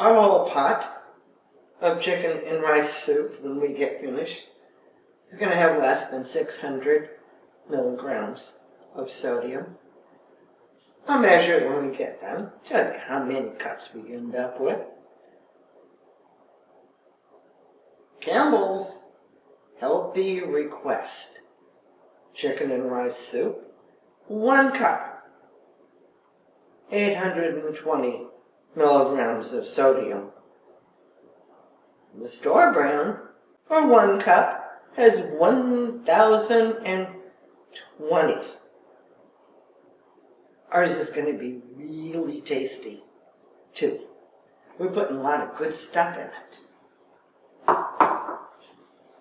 Our whole pot of chicken and rice soup, when we get finished, is going to have less than 600 milligrams of sodium. I'll measure it when we get done, tell you how many cups we end up with. Campbell's Healthy Request chicken and rice soup, 1 cup, 820 milligrams of sodium. The store brand, for 1 cup, has 1,020. Ours is going to be really tasty, too. We're putting a lot of good stuff in it.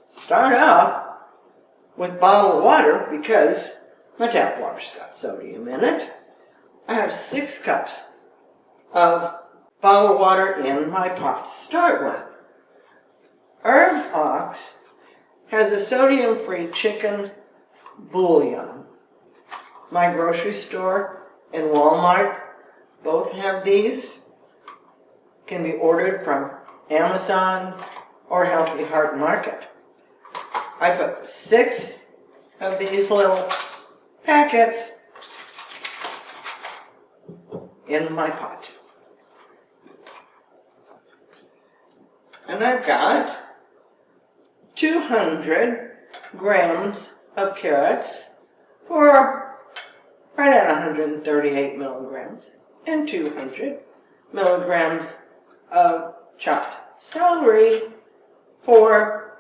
Start off with bottled water because my tap water's got sodium in it. I have 6 cups of bottled water in my pot to start with. Herb Ox has a sodium-free chicken bouillon. My grocery store and Walmart both have these. Can be ordered from Amazon or Healthy Heart Market. I put 6 of these little packets in my pot. And I've got 200 grams of carrots for right at 138 milligrams and 200 milligrams of chopped celery for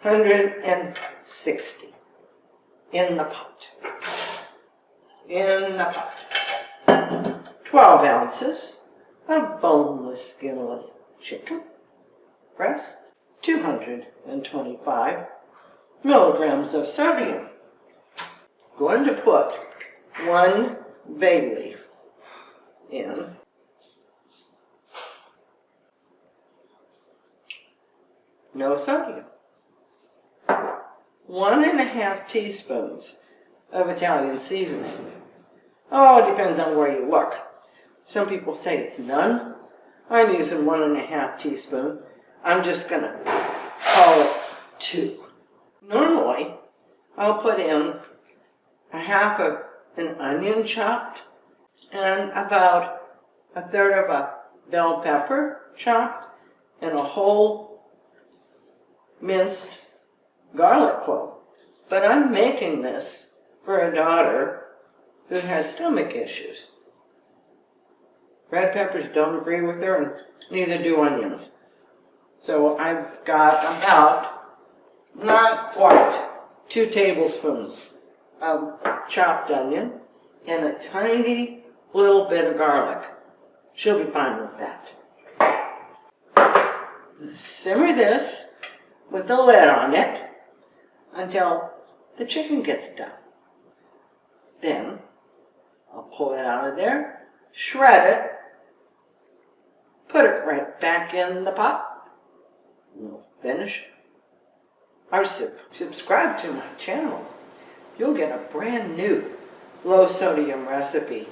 160 in the pot. 12 ounces of boneless, skinless chicken breast, 225 milligrams of sodium. Going to put 1 bay leaf in. No sodium. 1½ teaspoons of Italian seasoning. Oh, it depends on where you look. Some people say it's none. I'm using 1½ teaspoon. I'm just going to call it 2. Normally, I'll put in a half of an onion chopped and about 1/3 of a bell pepper chopped and a whole minced garlic clove. But I'm making this for a daughter who has stomach issues. Red peppers don't agree with her, and neither do onions. So I've got about, not quite, 2 tablespoons of chopped onion and a tiny little bit of garlic. She'll be fine with that. Simmer this with the lid on it until the chicken gets done. Then I'll pull it out of there, shred it, put it right back in the pot, and we'll finish our soup. Subscribe to my channel. You'll get a brand new low sodium recipe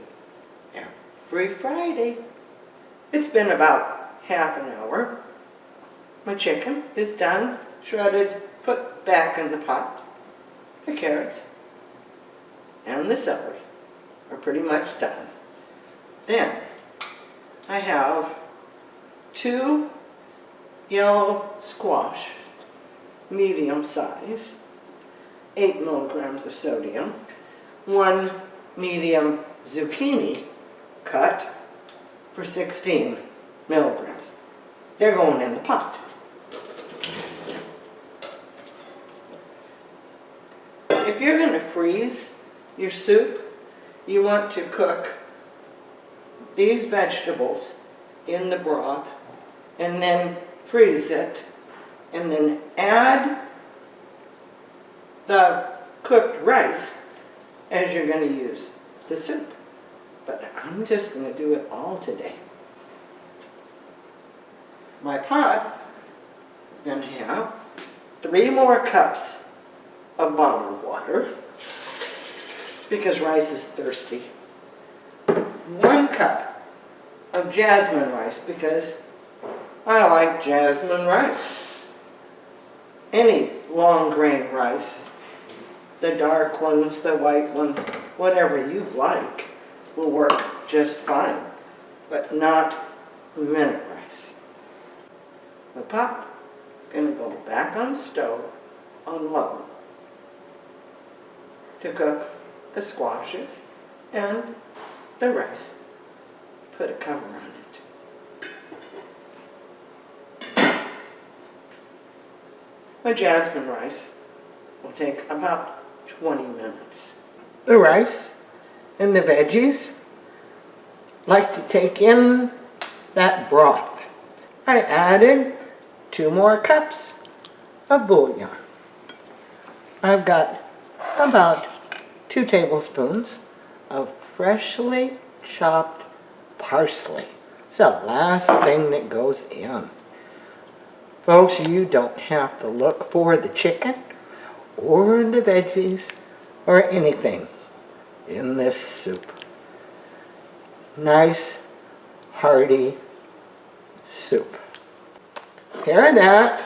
every Friday. It's been about half an hour. My chicken is done, shredded, put back in the pot. The carrots and the celery are pretty much done. Then I have 2 yellow squash, medium size, 8 milligrams of sodium, 1 medium zucchini cut for 16 milligrams. They're going in the pot. If you're going to freeze your soup, you want to cook these vegetables in the broth and then freeze it and then add the cooked rice as you're going to use the soup. But I'm just going to do it all today. My pot is going to have 3 more cups of bottled water because rice is thirsty. 1 cup of jasmine rice because I like jasmine rice. Any long grain rice, the dark ones, the white ones, whatever you like, will work just fine, but not minute rice. The pot is going to go back on stove on low to cook the squashes and the rice. Put a cover on it. My jasmine rice will take about 20 minutes. The rice and the veggies like to take in that broth. I added 2 more cups of bouillon. I've got about 2 tablespoons of freshly chopped parsley. It's the last thing that goes in. Folks, you don't have to look for the chicken or the veggies or anything in this soup. Nice, hearty soup. Pair that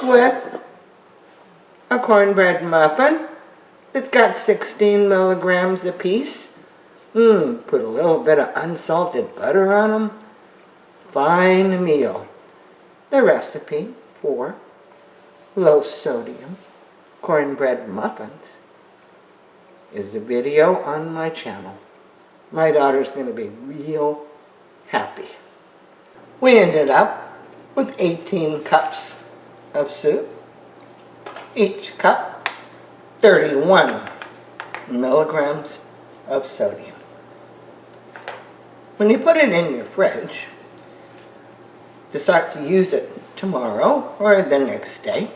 with a cornbread muffin. It's got 16 milligrams apiece. Put a little bit of unsalted butter on them. Fine meal. The recipe for low sodium cornbread muffins is the video on my channel. My daughter's going to be real happy. We ended up with 18 cups of soup. Each cup 31 milligrams of sodium. When you put it in your fridge, decide to use it tomorrow or the next day,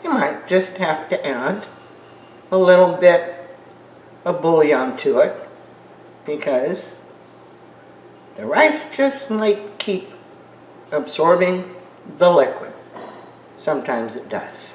you might just have to add a little bit of bouillon to it because the rice just might keep absorbing the liquid. Sometimes it does.